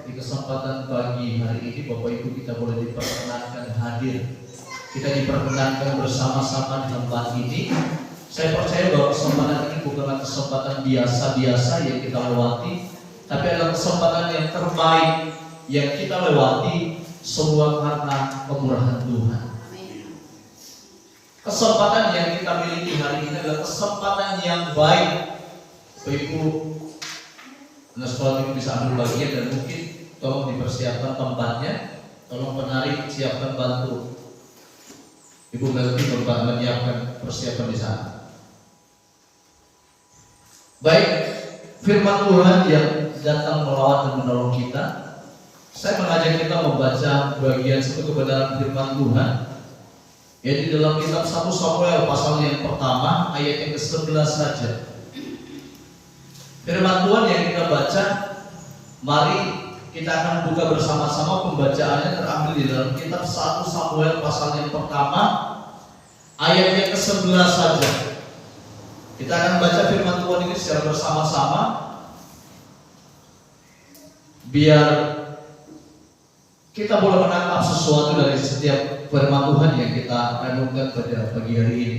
di kesempatan pagi hari ini Bapak Ibu kita boleh diperkenankan hadir. Kita diperkenankan bersama-sama di tempat ini. Saya percaya bahwa kesempatan ini bukanlah kesempatan biasa-biasa yang kita lewati, tapi adalah kesempatan yang terbaik yang kita lewati semua karena kemurahan Tuhan. Kesempatan yang kita miliki hari ini adalah kesempatan yang baik. Bapak Ibu, anak sekolah itu bisa ambil bagian dan mungkin tolong dipersiapkan tempatnya. Tolong penarik siapkan bantu Ibu Melty menyiapkan persiapan di sana. Baik, firman Tuhan yang datang melawat dan menolong kita. Saya mengajak kita membaca bagian satu kebenaran firman Tuhan, yaitu dalam kitab 1 Samuel pasal yang pertama ayat yang ke-11 saja. Firman Tuhan yang kita baca, mari kita akan buka bersama-sama. Pembacaannya terambil di dalam kitab 1 Samuel pasal yang pertama ayat yang ke-11 saja. Kita akan baca firman Tuhan ini secara bersama-sama, biar kita boleh menangkap sesuatu dari setiap firman Tuhan yang kita renungkan pada pagi hari ini.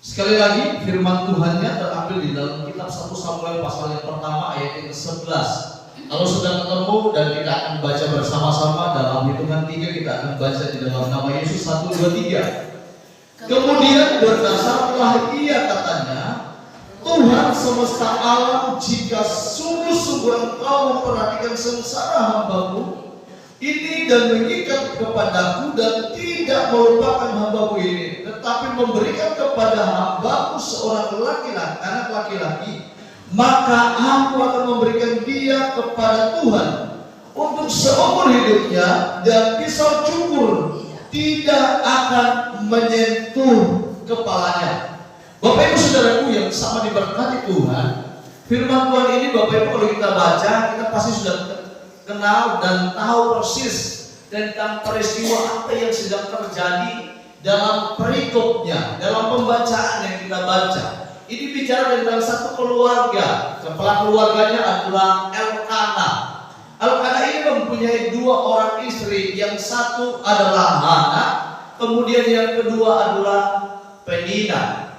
Sekali lagi, firman Tuhannya terambil di dalam kitab 1 Samuel pasal yang pertama ayat yang ke-11. Kalau sudah ketemu dan kita akan baca bersama-sama dalam hitungan 3, kita akan baca di dalam nama Yesus 1, 2, 3. Kemudian berdasarlah ia katanya, Tuhan semesta alam, jika sungguh-sungguh engkau memperhatikan sengsara hambamu ini dan mengikat kepadaku dan tidak melupakan hambamu ini, tetapi memberikan kepada hambamu seorang laki-laki, anak laki-laki, maka aku akan memberikan dia kepada Tuhan untuk seumur hidupnya, dan pisau cukur tidak akan menyentuh kepalanya. Bapak Ibu Saudaraku yang sama diberkati Tuhan, firman Tuhan ini Bapak Ibu kalau kita baca, kita pasti sudah kenal dan tahu persis tentang peristiwa apa yang sedang terjadi dalam perikopnya, dalam pembacaan yang kita baca. Ini bicara tentang satu keluarga. Kepala keluarganya adalah Elkana. Elkana ini mempunyai 2 orang istri. Yang satu adalah Hana, kemudian yang kedua adalah Penina.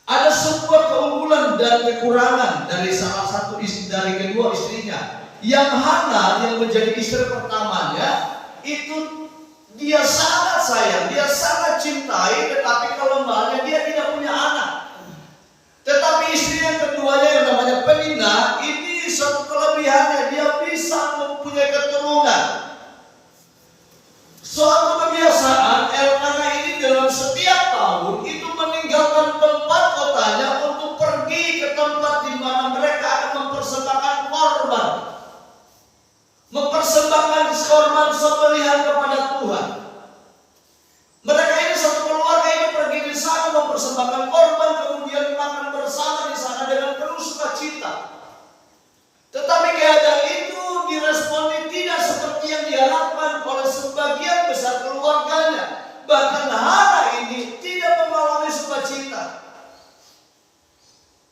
Ada sebuah keunggulan dan kekurangan dari salah satu dari kedua istrinya. Yang Hana yang menjadi istri pertamanya itu dia sangat sayang, dia sangat cintai, tetapi kelemahannya dia tidak punya anak. Tetapi istri yang keduanya yang namanya Penina, ini satu kelebihannya, dia bisa mempunyai keturunan. Suatu kebiasaan Elkana ini dalam setiap tahun itu meninggalkan tempat kotanya untuk pergi ke tempat di mana mereka akan mempersembahkan korban. Mempersembahkan korban sembelihan kepada Tuhan. Mereka ini satu keluarga ini pergi di sana mempersembahkan korban, kemudian makan bersama di sana dengan penuh sukacita. Tetapi keadaan itu diresponi tidak seperti yang diharapkan oleh sebagian besar keluarganya. Bahkan Hana ini tidak mengalami sukacita.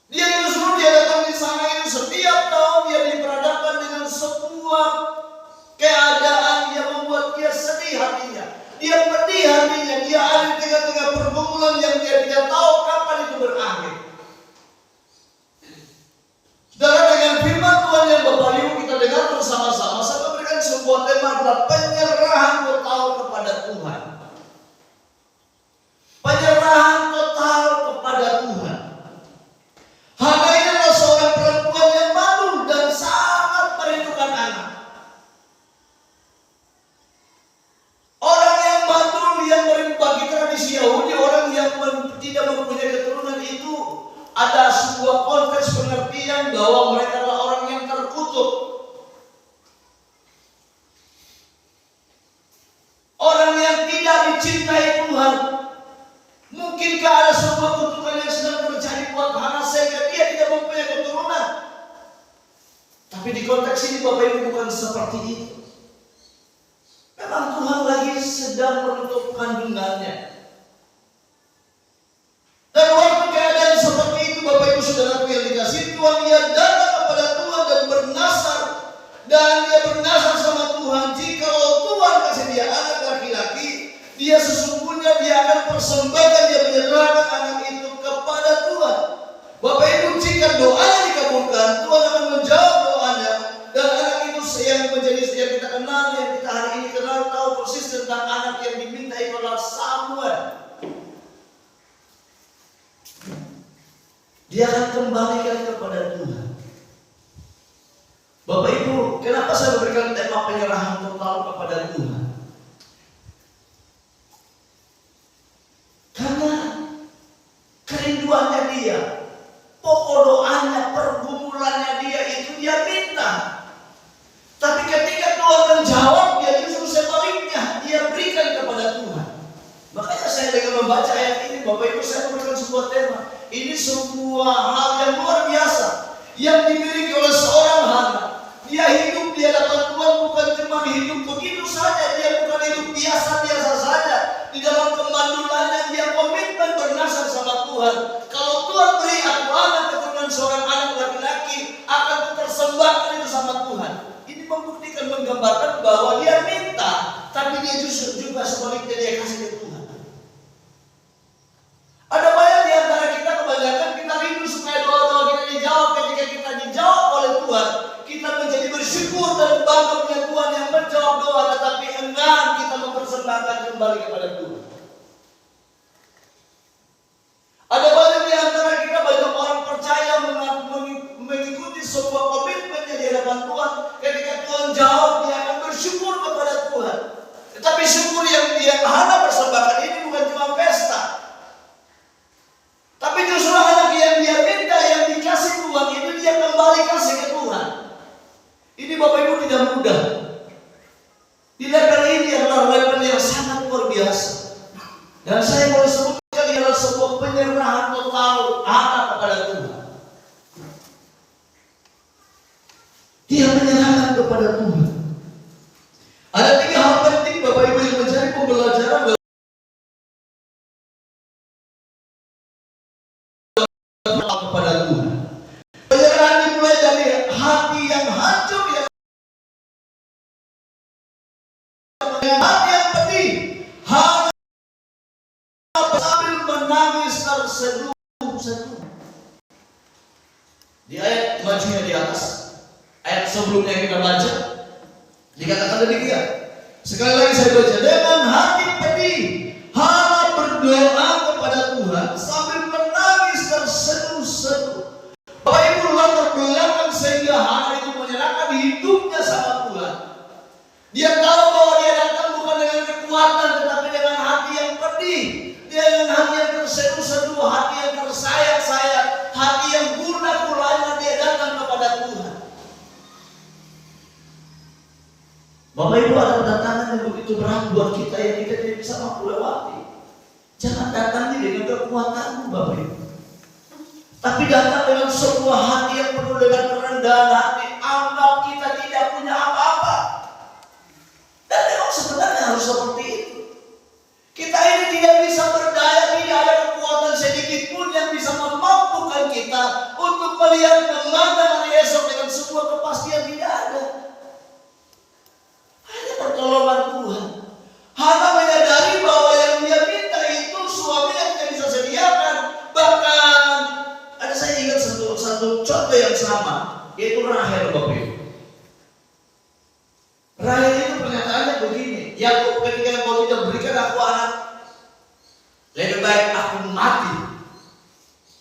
Dia justru dia datang di sana ini setiap tahun dia diperhadapkan dengan sebuah keadaan yang membuat dia sedih hatinya. Dia pedih hatinya. Dia ada di tengah-tengah pergumulan yang dia tidak tahu kapan itu berakhir. Saudara, dengan firman Tuhan yang Bapak Ibu kita dengar bersama-sama, saya memberikan sebuah tema adalah penyerahan total kepada Tuhan. Penyerahan total kepada Tuhan. Hana ini adalah seorang perempuan yang mandul dan sangat merindukan anak. Orang yang mandul yang bagi tradisi Yahudi, orang yang tidak mempunyai keturunan itu ada sebuah konteks pengertian bahwa mereka adalah orang yang terkutuk. Orang yang tidak dicintai Tuhan. Mungkinkah ada sebuah kutukan yang sedang terjadi buat Hana sehingga dia tidak mempunyai keturunan? Tapi di konteks ini Bapak Ibu bukan seperti itu. Memang Tuhan lagi sedang menutup kandungannya. Dan waktu keadaan seperti itu Bapak Ibu Saudaraku yang dikasihi Tuhan, ia datang kepada Tuhan dan bernasar dan dia bernasar sama Tuhan, jika Tuhan kasih dia anak laki-laki, dia sesungguhnya dia akan persembahkan, dia menyerahkan anak itu kepada Tuhan. Bapak Ibu, jika doanya dikabulkan, Tuhan akan menjawab doanya, dan anak itu yang menjadi yang kita kenal, yang kita hari ini kenal, tahu persis tentang anak yang diminta itu adalah Samuel. Dia akan kembalikan kepada Tuhan. Bapak Ibu, kenapa saya memberikan tema penyerahan total kepada Tuhan? Karena kerinduannya dia, pokok doanya, pergumulannya dia itu dia minta. Tapi ketika Tuhan menjawab, dia justru sebaliknya, dia berikan kepada Tuhan. Makanya saya dengan membaca ayat ini, Bapak Ibu, saya memberikan sebuah tema. Ini sebuah hal yang luar biasa yang dimiliki oleh seorang Hana. Dia hidup di hadapan Tuhan bukan cuma hidup begitu saja, dia bukan hidup biasa-biasa saja. Di dalam kemandulannya dia komitmen bernasar sama Tuhan. Kalau Tuhan beri aku anak keturunan seorang anak laki-laki, akan kupersembahkan itu sama Tuhan. Ini membuktikan, menggambarkan bahwa dia minta, tapi dia justru juga sebaliknya dia kasih ke Tuhan. Ada banyak di antara kita, kebanyakan kita rindu supaya doa-doa kita dijawab. Ketika kita dijawab oleh Tuhan, kita menjadi bersyukur dan bangga punya Tuhan yang menjawab doa, tetapi enggan kita mempersembahkan kembali kepada Tuhan. Ada banyak di antara kita, banyak orang percaya mengikuti sebuah komitmennya di hadapan Tuhan. Ketika Tuhan jawab, dia akan bersyukur kepada Tuhan. Tetapi syukur yang dia Hana persembahkan ini bukan cuma pesta, tapi justru anak yang dia minta, yang dikasih Tuhan itu dia kembali kasih ke Tuhan. Ini Bapak Ibu tidak mudah. Di level ini adalah level yang sangat luar biasa. Dan saya mau sebutkan ini adalah sebuah penyerahan total anak kepada Tuhan. Dia menyerahkan kepada Tuhan. Ada 3 hal penting Bapak Ibu yang mencari pembelajaran kepada Tuhan. Penyerahan dimulai dari hati yang hancur, hati yang pedih, hanya sambil menangis terseduh-seduh. Di ayat majunya di atas, ayat sebelumnya kita baca, dikatakan demikian. Sekali lagi saya baca, dengan hati pedih, hanya berdoa kepada Tuhan sambil menangis terseduh-seduh. Bapak Ibu, latar belakang sehingga Hana itu menyerahkan hidupnya sama Tuhan. Dia tahu bahwa dia datang bukan dengan kekuatan, tetapi dengan hati yang pedih, dengan hati yang terseduh-seduh, hati yang tersayat-sayat, hati yang gundah-gulana dia datang kepada Tuhan. Bapak Ibu, ada tantangan yang begitu berat buat kita yang kita tidak bisa mampu lewati. Jangan datang dengan kekuatanmu, Bapak Ibu, tapi datang dengan sebuah hati yang penuh dengan kerendahan hati. Anggap kita tidak punya apa-apa. Dan memang sebenarnya harus seperti itu. Kita ini tidak bisa berdaya, tidak ada kekuatan sedikit pun yang bisa memampukan kita untuk melihat memandang hari esok dengan sebuah kepastian, tidak ada. Hanya pertolongan Tuhan. Hana menyadari bahwa yang dia minta itu suaminya tidak bisa sediakan. Bahkan ada, saya ingat satu contoh yang sama, yaitu Rahel, Bapak Ibu. Rahel itu pernyataannya begini, Yakub ketika engkau tidak berikan aku anak, lebih baik aku mati.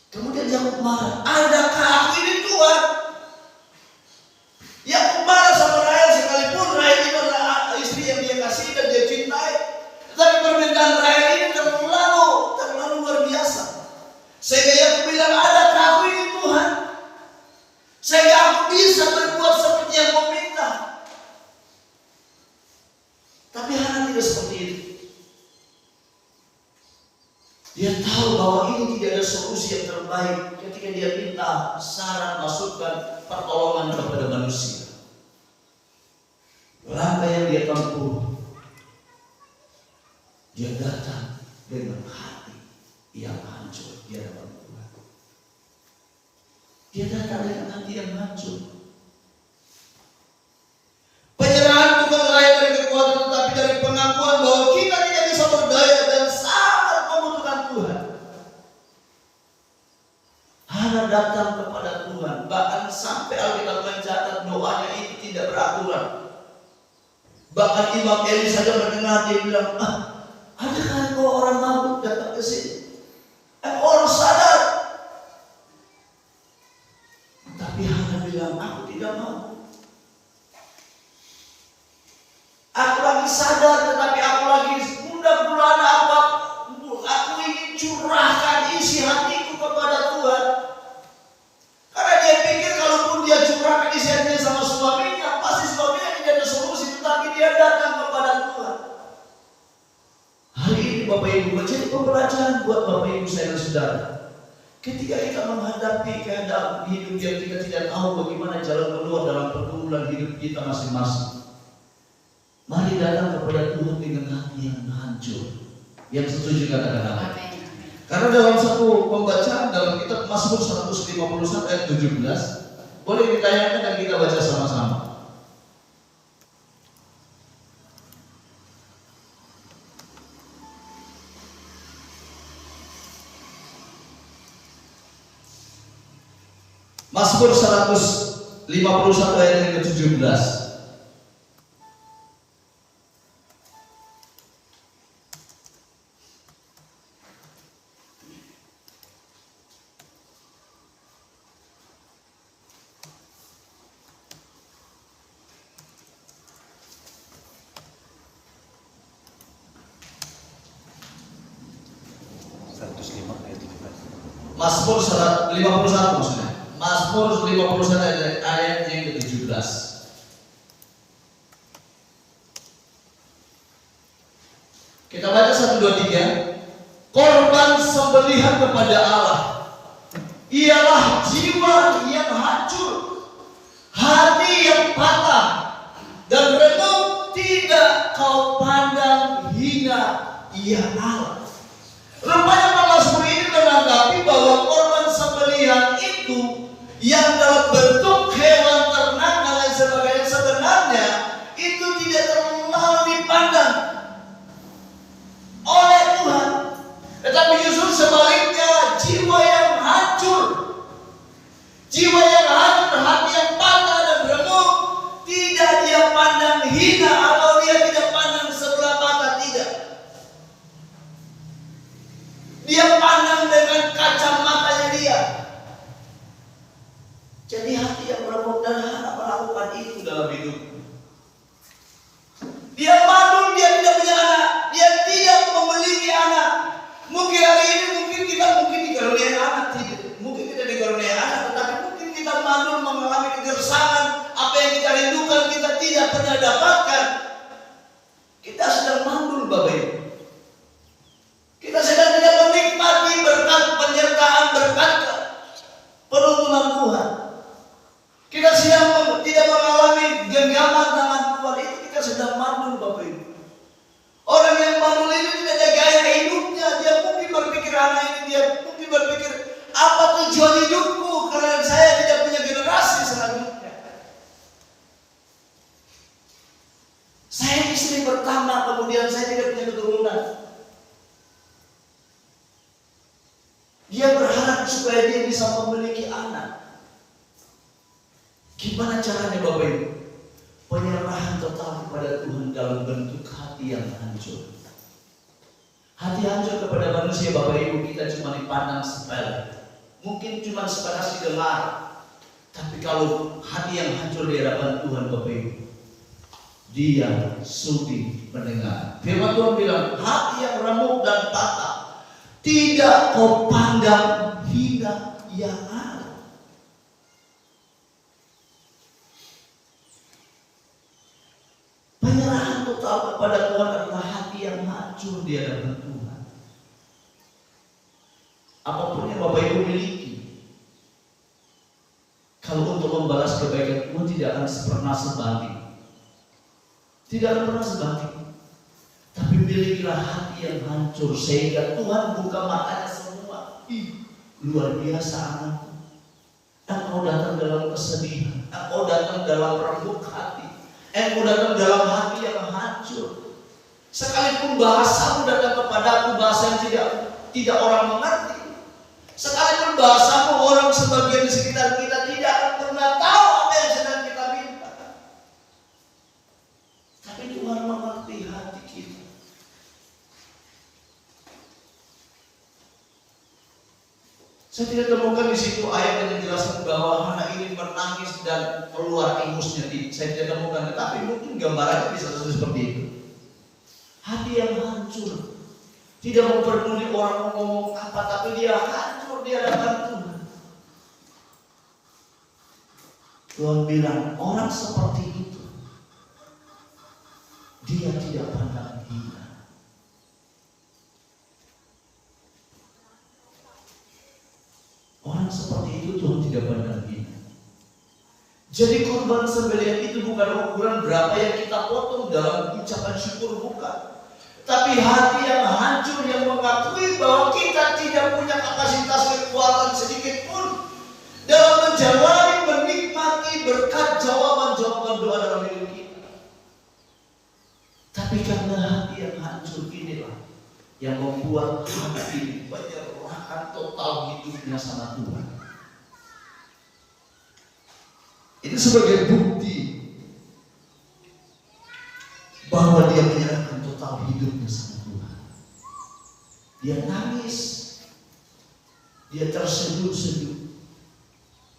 Kemudian Yakub marah, adakah aku ini Tuhan? Yakub marah sama Rahel, sekalipun Rahel itu adalah istri yang dia kasih dan dia cintai. Tetapi permintaan Rahel ini terlalu luar biasa. Sehingga Yakub bilang, adakah aku ini Tuhan? Sehingga aku bisa berbuat seperti yang kau minta. Tapi Hana tidak seperti itu. Dia tahu bahwa ini tidak ada solusi yang terbaik ketika dia minta saran, masukan, pertolongan kepada manusia. Langkah yang dia tempuh, dia datang dengan hati yang hancur di hadapan Tuhan. Dia datang dengan hati yang hancur. doanya itu tidak beraturan. Bahkan Imam Eli saja mendengar, dia bilang, adakah engkau orang mabuk datang ke sini? Engkau harus sadar. Tapi Hana bilang, aku tidak mau. Aku lagi sadar, tetapi aku lagi mudah-mudahan aku ingin curahkan isi hatiku kepada Tuhan. Karena dia pikir kalaupun dia curahkan isi hatinya sama suaminya, pasti suaminya tidak ada solusi, tetapi dia datang kepada Tuhan. Hari ini Bapak Ibu menjadi pembelajaran buat Bapak Ibu saya dan saudara. Ketika kita menghadapi keadaan hidup yang kita tidak tahu bagaimana jalan keluar dalam pergumulan hidup kita masing-masing, mari datang kepada Tuhan dengan hati yang hancur. Yang setuju katakan amin. Karena dalam satu pembacaan dalam kitab Mazmur 151 ayat 17, boleh ditayangkan dan kita baca sama-sama. Mazmur 151 ayat yang ke-17. Mazmur 51 maksudnya. Mazmur 51 ayat yang ke-17. Kita baca 1, 2, 3. Korban sembelihan kepada Allah ialah jiwa yang hancur, hati yang patah, dan remuk tidak kau pandang hina ia Allah. Rupanya Mazmur ini menanggapi bahwa korban sembelihan itu yang dalam bentuk hewan ternak dan lain sebagainya sebenarnya itu tidak terlalu dipandang oleh Tuhan. Tetapi justru sebaliknya, jiwa yang hancur, hati yang patah dan remuk, tidak dia pandang hina atau dia tidak pandang sebelah mata, tidak. Dia pandang dengan kacamatanya dia. Jadi hati yang remuk dan hana melakukan itu dalam hidup. Dia mandul, dia tidak punya anak, dia tidak memiliki anak. Mungkin hari ini kita dikaruniai anak, tidak. Mungkin kita dikaruniai anak, tetapi mungkin kita mandul mengalami kegersangan, apa yang kita rindukan kita tidak pernah dapatkan. Kita sedang mandul, Bapak Ibu. Kita sedang tidak menikmati berkat penyertaan, berkat penuntunan Tuhan. Kita sedang tidak mengalami genggaman tangan Tuhan. Itu kita sedang mandul, Bapak Ibu. Orang yang mandul ini tidak ada gaya hidupnya. Dia mungkin berpikir anak ini, dia mungkin berpikir apa tujuan hidupku karena saya tidak punya generasi selanjutnya. Saya istri pertama, kemudian saya tidak punya keturunan. Dia berharap supaya dia bisa memiliki anak. Gimana caranya Bapak Ibu? Penyerahan total kepada Tuhan dalam bentuk hati yang hancur. Hati hancur kepada manusia, Bapak Ibu, kita cuma dipandang sepele. Mungkin cuma sebatas didengar. Tapi kalau hati yang hancur di hadapan Tuhan, Bapak Ibu, dia sudi mendengar. Firman Tuhan bilang, hati yang remuk dan patah tidak kau pandang hina ya Allah. Penyerahan total kepada Tuhan adalah hati yang hancur di hadapan Tuhan. Apapun yang Bapak Ibu miliki, kalau untuk membalas kebaikan Tuhan tidak akan pernah sebanding. Tidak akan pernah sebanding. Tapi milikilah hati yang hancur sehingga Tuhan buka matanya semua. Luar biasa anakku. Engkau datang dalam kesedihan, engkau datang dalam remuk hati, engkau datang dalam hati yang hancur. Sekalipun bahasamu datang kepadaku bahasa yang tidak orang mengerti. Sekalipun bahasamu orang sebagian di sekitar kita tidak akan pernah tahu apa yang sedang kita minta. Saya tidak temukan di situ ayat yang menjelaskan bahwa anak ini menangis dan keluar ingusnya. Saya tidak temukan, tetapi mungkin gambarannya bisa seperti itu. Hati yang hancur, tidak memperdulikan orang mau ngomong apa, tapi dia hancur di hadapan Tuhan. Tuhan bilang, orang seperti itu, dia tidak pandang hina. Orang seperti itu Tuhan tidak pandang hina. Jadi korban sembelihan itu bukan ukuran berapa yang kita potong dalam ucapan syukur, bukan. Tapi hati yang hancur, yang mengakui bahwa kita tidak punya kapasitas kekuatan sedikit pun dalam menjalani, menikmati berkat jawaban-jawaban doa dalam hidup kita. Tapi karena hati yang hancur inilah yang membuat hati menyerahkan total hidupnya sama Tuhan. Ini sebagai bukti bahwa dia menyerahkan total hidupnya sama Tuhan. Dia nangis, dia terseduh-seduh.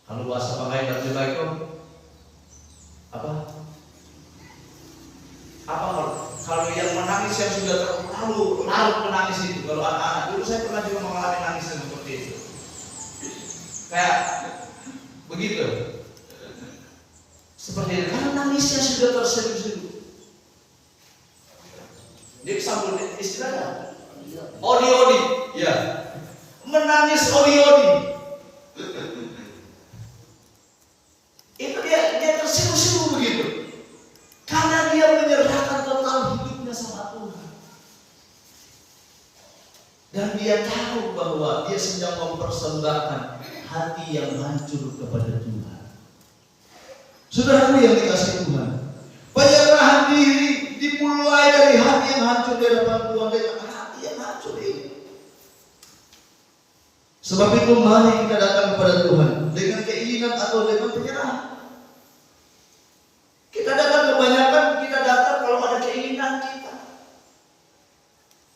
Kalau bahasa pakai dari baiknya apa kalau yang menangis yang sudah terlalu larut menangis itu, kalau anak-anak dulu saya pernah juga mengalami nangis yang seperti itu, kayak begitu, seperti itu, karena nangisnya sudah terseduh-seduh. Dia sambut istilahnya odi-odi, ya, menangis odi-odi. Itu dia terseduh-seduh begitu, karena dia menyerahkan total hidupnya sama Tuhan, dan dia tahu bahwa dia sedang mempersembahkan hati yang hancur kepada Tuhan. Saudaraku yang dikasihi Tuhan, penyerahan diri dimulai dari hati yang hancur di hadapan Tuhan, dengan hati yang hancur ini. Sebab itu mari kita datang kepada Tuhan dengan keinginan atau dengan penyerahan. Kita datang, kebanyakan kita datang kalau ada keinginan kita,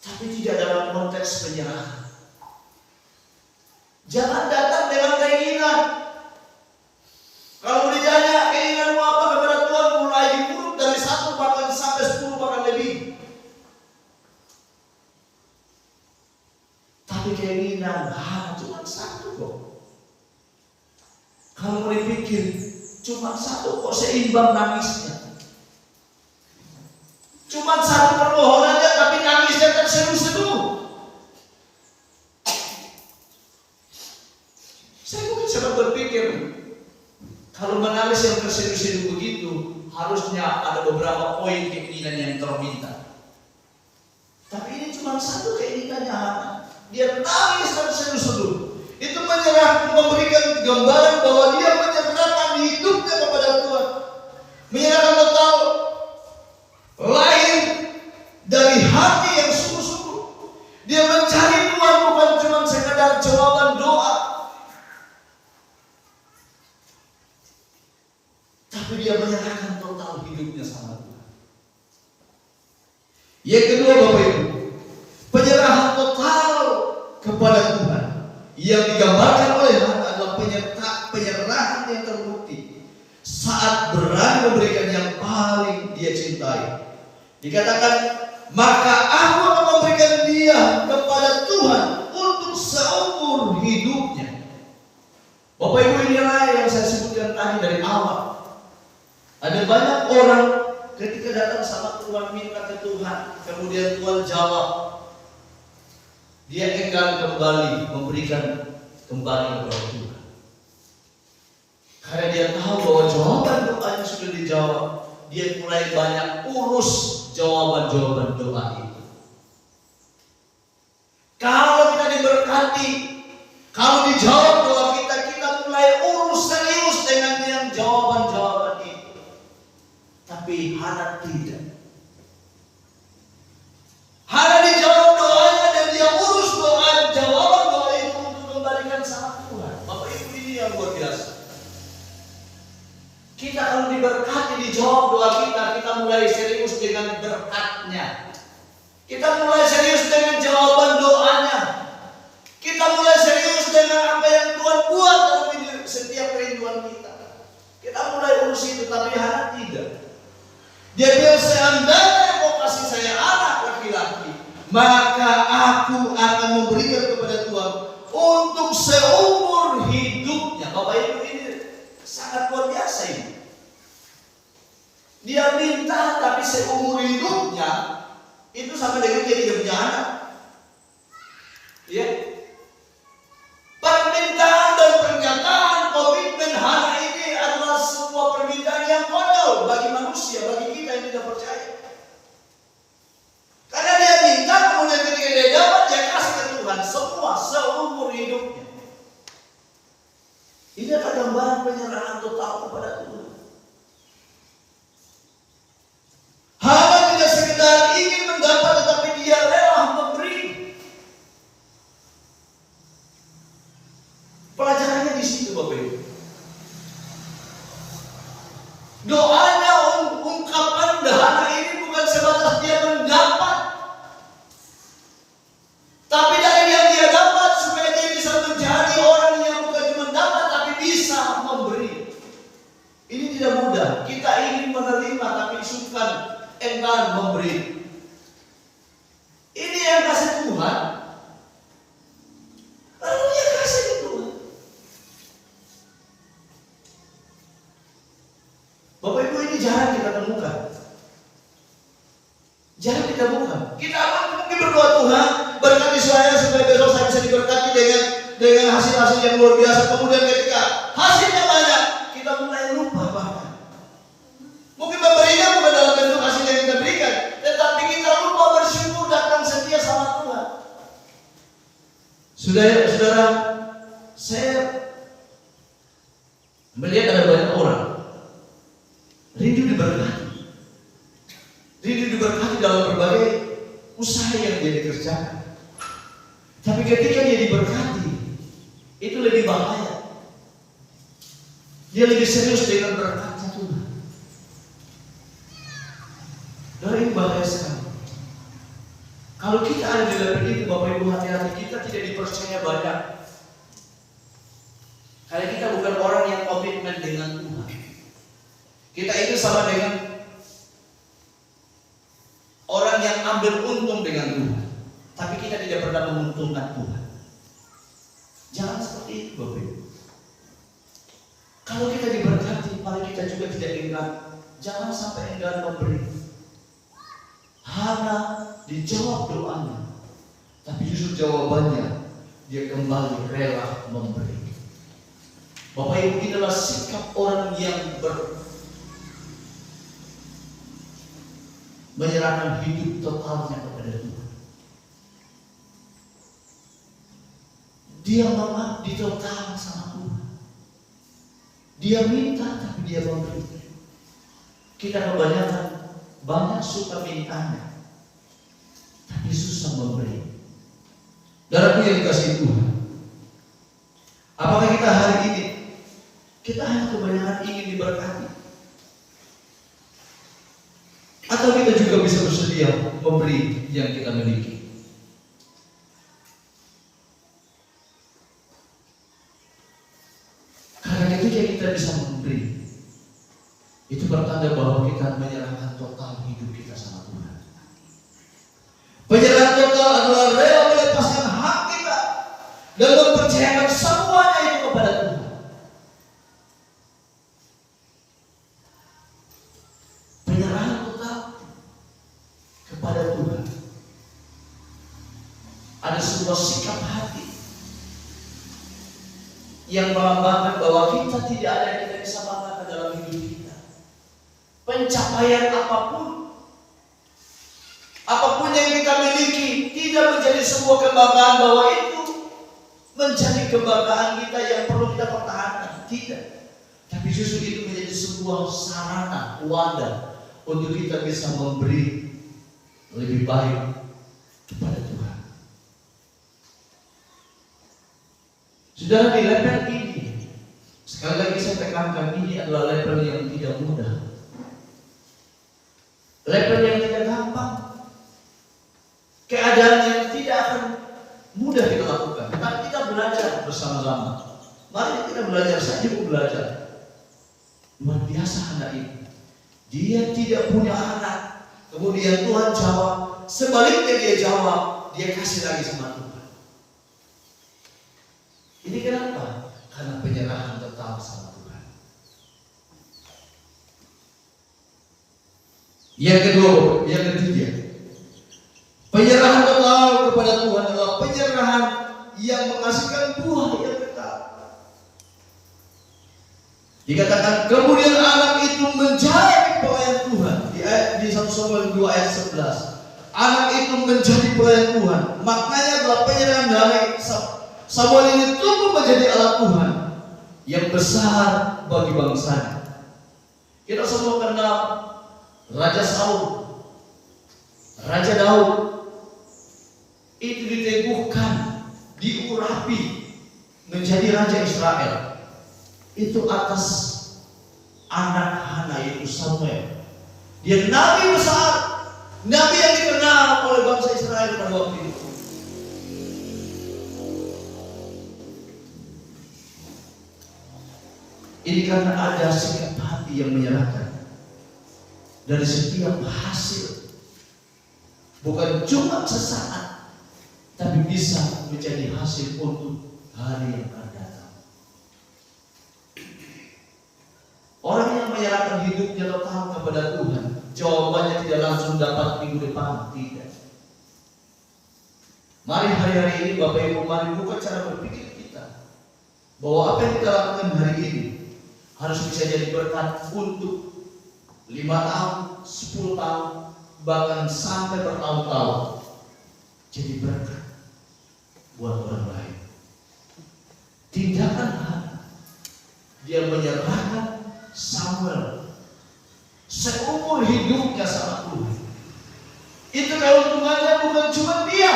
tapi tidak dalam konteks penyerahan. Jangan datang dengan keinginan. Kalau ditanya keinginanmu apa kepada Tuhan, mulai diurut dari 1 bahkan sampai 10 bahkan lebih. Tapi keinginan cuma 1 kok. Kalau mau dipikir cuma 1 kok seimbang nangisnya. Cuma 1 permohonannya tapi nangisnya terseduh-seduh. Saya mungkin sempat berpikir, kalau menangis yang terseduh-seduh begitu, harusnya ada beberapa poin keinginan yang terminta. Tapi ini cuma 1 keinginannya. Dia nangis terseduh-seduh. Itu memberikan gambaran bahwa dia menyerahkan hidupnya kepada Tuhan, menyerahkan total, lahir dari hati yang sungguh-sungguh. Dia mencari Tuhan bukan cuma sekadar jawaban doa, tapi dia menyerahkan total hidupnya sama Tuhan. Yang kedua, Bapak Ibu, penyerahan total kepada Tuhan yang digambarkan oleh Hana adalah penyerahan yang terbukti saat berani memberikan yang paling dia cintai. Dikatakan, maka aku akan memberikan dia kepada Tuhan untuk seumur hidupnya. Bapak Ibu, inilah yang saya sebutkan tadi dari awal. Ada banyak orang ketika datang sama Tuhan, minta ke Tuhan, kemudian Tuhan jawab, dia enggan kembali memberikan kembali kepada Tuhan, karena dia tahu bahwa jawaban doanya sudah dijawab. Dia mulai banyak urus jawaban-jawaban doa itu. Kalau kita diberkati, kalau dijawab doa kita, kita mulai urus serius dengan yang jawaban-jawaban itu. Tapi Hana tidak. Hana dijawab doanya dan dia urus doa, jawaban doa itu untuk kembalikan sama Tuhan. Bapak Ibu, ini yang luar biasa. Kita kalau diberkati, dijawab doa kita, kita mulai serius dengan berkatnya. Kita mulai serius dengan jawaban doanya. Kita mulai serius dengan apa setiap kerinduan kita. Kita mulai urus itu, tapi Hana tidak. Dia bilang, seandainya kau kasih saya anak laki-laki, maka aku akan memberikan kepada Tuhan untuk seumur hidupnya. Bapak Ibu, ini sangat luar biasa ini. Dia minta, tapi seumur hidupnya itu sama dengan dia tidak punya anak. Ya. Permintaan dan pernyataan komitmen Hana ini adalah sebuah permintaan yang konyol bagi manusia, bagi kita yang tidak percaya. Karena dia minta, kemudian ketika dia dapat, dia kasih ke Tuhan semua seumur hidupnya. Ini adalah gambaran penyerahan total kepada Tuhan. Hana tidak sekedar ingin mendapat, tetapi dia rela memberi. Pelajarannya di situ, Bapak Ibu. Doanya, ungkapan Hana ini bukan sebatas dia mendapat, tapi dari yang dia dapat supaya dia bisa menjadi orang yang bukan cuma dapat, tapi bisa memberi. Ini tidak mudah. Kita ingin menerima, tapi sungkan, enggan memberi. Ini yang kasih Tuhan. Lalu dia kasih ke Tuhan. Bapak Ibu, ini jarang kita temukan. Jarang kita temukan. Kita akan mungkin berdoa, Tuhan berkati saya supaya besok saya bisa diberkati dengan hasil-hasil yang luar biasa. Kemudian ketika hasilnya banyak, kita mulai lupa bahkan. Mungkin memberinya bukan dalam bentuk hasil yang kita berikan, tetapi kita lupa bersyukur datang setia sama Tuhan. Saudara, saya melihat ada banyak orang rindu diberkati dalam berbagai usaha yang dia dikerjakan. Tapi ketika dia diberkati, itu lebih bahaya. Dia lebih serius dengan berkatnya Tuhan. Dan ini bahaya sekali. Kalau kita ada di level itu, Bapak Ibu, hati-hati, kita tidak dipercaya banyak. Karena kita bukan orang yang komitmen dengan Tuhan. Kita itu sama dengan orang yang ambil untung dengan Tuhan, tapi kita tidak pernah menguntungkan Tuhan. Jangan seperti itu, Bapak Ibu. Kalau kita diberkati, mari kita juga tidak enggan. Jangan sampai enggan memberi. Hana dijawab doanya, tapi justru jawabannya dia kembali rela memberi. Bapak Ibu, inilah sikap orang yang menyerahkan hidup totalnya kepada Tuhan. Dia mengabdi total sama Tuhan. Dia minta, tapi dia memberi. Kita kebanyakan banyak suka mintanya, tapi susah memberi. Darahku yang dikasih Tuhan, apakah kita hari ini kita hanya kebanyakan ingin diberkati, atau kita juga bisa bersedia memberi yang kita miliki? Karena ketika kita bisa memberi, itu bertanda bahwa kita menyerahkan total hidup kita sama Tuhan. Penyerahan total adalah rela melepaskan hak kita dan mempercayakan semuanya itu kepada Tuhan. Penyerahan total kepada Tuhan ada sebuah sikap hati yang melambangkan bahwa kita tidak ada yang kita bisa banggakan dalam hidup kita. Pencapaian apapun yang kita miliki tidak menjadi sebuah kebanggaan bahwa itu menjadi kebanggaan kita yang perlu kita pertahankan. Tidak. Tapi justru itu menjadi sebuah sarana, wadah untuk kita bisa memberi lebih baik kepada Tuhan. Saudara, di level ini, sekali lagi saya tekankan, ini adalah level yang tidak mudah. Level yang tidak gampang. Keadaan yang tidak akan mudah kita lakukan. Tapi kita belajar bersama-sama. Mari kita belajar. Saya saja mau belajar. Luar biasa anak ini. Dia tidak punya anak. Kemudian Tuhan jawab. Sebaliknya dia jawab, dia kasih lagi sama Tuhan. Ini kenapa? Karena penyerahan total sama Tuhan. Yang kedua, yang ketiga, penyerahan total kepada Tuhan adalah penyerahan yang menghasilkan buah yang kekal. Dikatakan kemudian anak itu menjadi pelayan Tuhan. Di 1 Samuel 2 ayat 11. Anak itu menjadi pelayan Tuhan. Maknanya adalah penyerahan dari Samuel ini tumbuh menjadi alat Tuhan yang besar bagi bangsanya. Kita semua kenal Raja Saul, Raja Daud. Itu diteguhkan, diurapi menjadi Raja Israel. Itu atas anak Hana yaitu Samuel. Dia nabi besar, nabi yang dikenal oleh bangsa Israel pada waktu itu. Ini karena ada sikap hati yang menyerahkan dari setiap hasil, bukan cuma sesaat, tapi bisa menjadi hasil untuk hari yang akan datang. Orang yang menyerahkan hidupnya total kepada Tuhan, jawabannya tidak langsung dapat minggu depan, tidak. Mari hari-hari ini Bapak Ibu, mari buka cara berpikir kita, bahwa apa yang kita lakukan hari ini harus bisa jadi berkat untuk 5 tahun, 10 tahun, bahkan sampai bertahun-tahun. Jadi berkat buat orang lain. Tindakan Hana, dia menyerahkan Samuel seumur hidupnya sama Tuhan. Itu keuntungannya bukan cuma dia,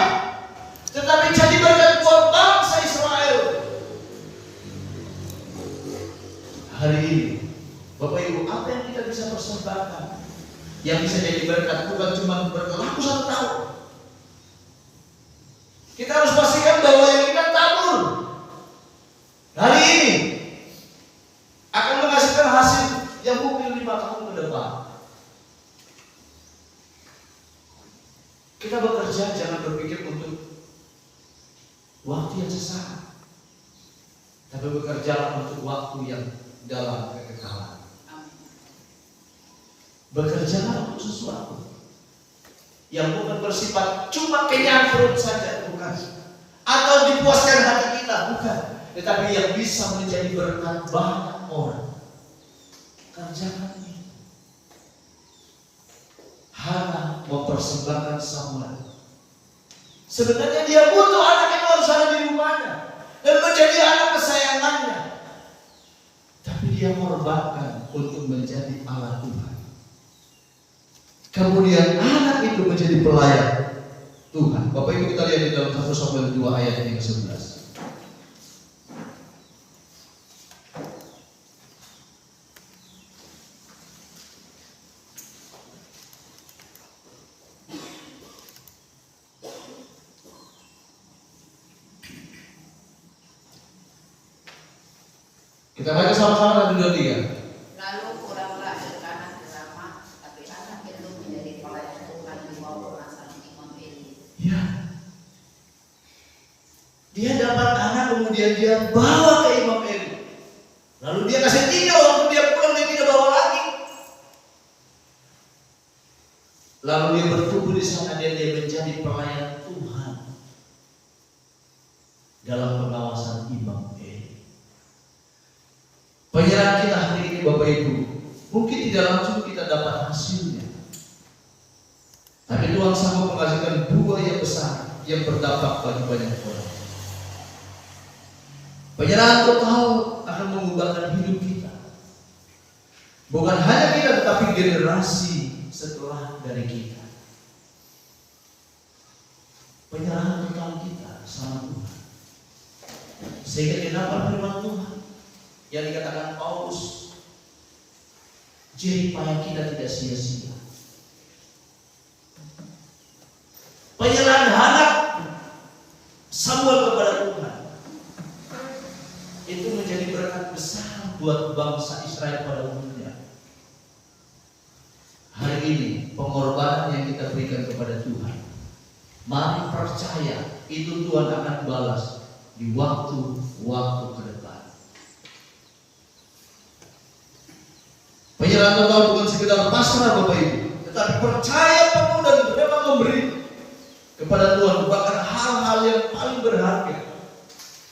tetapi jadi berkat buat bangsa Israel. Hari ini Bapak Ibu, apa yang kita bisa persembahkan yang bisa jadi berkat bukan cuma berlaku 1 tahun. Kita harus pastikan bahwa yang kita tabur hari ini akan menghasilkan hasil yang mungkin 5 tahun ke depan. Kita bekerja jangan berpikir untuk waktu yang sesaat, tapi bekerja untuk waktu yang dalam kekekalan. Bekerjalah untuk sesuatu yang bukan bersifat cuma kenyang perut saja, bukan, atau dipuaskan hati kita, bukan, tetapi yang bisa menjadi berkat banyak orang. Kerjakan itu. Hana mempersembahkan Samuel. Sebenarnya dia butuh anak yang harus ada di rumahnya dan menjadi anak kesayangannya, tapi dia korbankan untuk menjadi alat Tuhan. Kemudian anak itu menjadi pelayan Tuhan. Bapak Ibu, kita lihat di dalam 1 Samuel 2 ayat yang ke-11. Kita baca sama-sama 1, 2, 3. Lalu kuranglah Elkanah di Rama, tapi anak itu menjadi pelayan Tuhan di bawah pengasuhan Imam Eli. Ya. Dia dapat anak, kemudian dia bawa ke Imam Eli. Lalu dia kasih tinggal, waktu dia pulang dia tidak bawa lagi. Lalu dia bertumbuh di sana dan dia menjadi pelayan Tuhan dalam pengawasan Imam Eli. Penyerahan kita hari ini Bapak Ibu, mungkin tidak langsung kita dapat hasilnya, tapi Tuhan sanggup menghasilkan buah yang besar yang berdampak bagi banyak orang. Penyerahan total akan mengubahkan hidup kita, bukan hanya kita tetapi generasi setelah dari kita. Penyerahan total kita sama Tuhan, sehingga kenapa firman Tuhan yang dikatakan Paulus, jerih payah kita tidak sia-sia. Penyerahan anak Samuel kepada Tuhan itu menjadi berkat besar ini pengorbanan yang kita berikan kepada Tuhan. Mari percaya itu Tuhan akan balas di waktu-waktu ke depan. Penyerahan total bukan sekedar pasrah Bapak Ibu, tetapi percaya penuh dan rela memberi kepada Tuhan bahkan hal-hal yang paling berharga.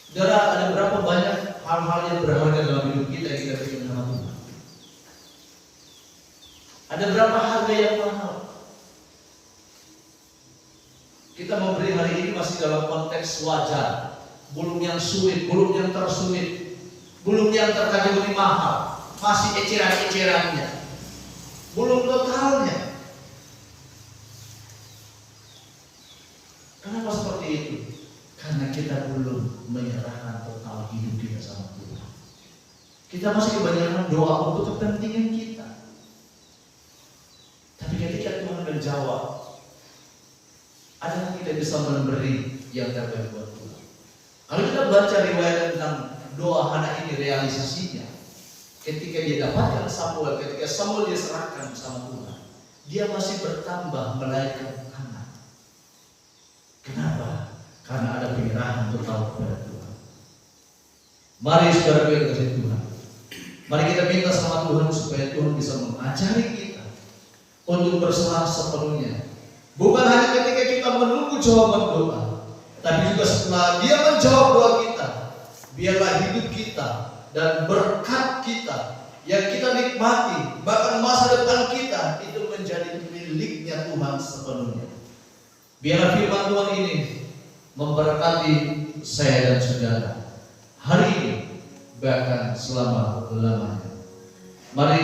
Saudara, ada berapa banyak hal-hal yang berharga dalam hidup kita yang kita berikan sama Tuhan? Ada berapa harga yang mahal? Kita memberi hari ini masih dalam konteks wajar, belum yang sulit, belum yang tersulit, belum yang terkategori mahal, masih eceran-ecerannya, belum totalnya. Kenapa seperti itu? Karena kita belum menyerahkan total hidup kita sama Tuhan. Kita masih kebanyakan doa untuk kepentingan kita. Tapi ketika Tuhan menjawab, adakah kita bisa memberi yang terbaik buat Tuhan? Kalau kita baca riwayat tentang doa anak ini, realisasinya ketika dia dapatkan Samuel, ketika Samuel dia serahkan sama Tuhan, dia masih bertambah melahirkan anak. Kenapa? Karena ada penyerahan total kepada Tuhan. Mari saudara yang kasih Tuhan, mari kita minta sama Tuhan supaya Tuhan bisa mengajari kita untuk berserah sepenuhnya. Bukan hanya ketika kita menunggu jawaban doa, tapi juga setelah Dia menjawab doa kita, biarlah hidup kita dan berkat kita yang kita nikmati, bahkan masa depan kita itu menjadi miliknya Tuhan sepenuhnya. Biarlah firman Tuhan ini memberkati saya dan saudara hari ini bahkan selama-lamanya. Mari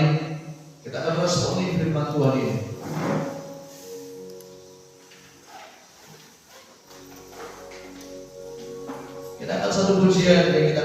kita akan responi firman Tuhan ini. Kita akan satu pujian yang kita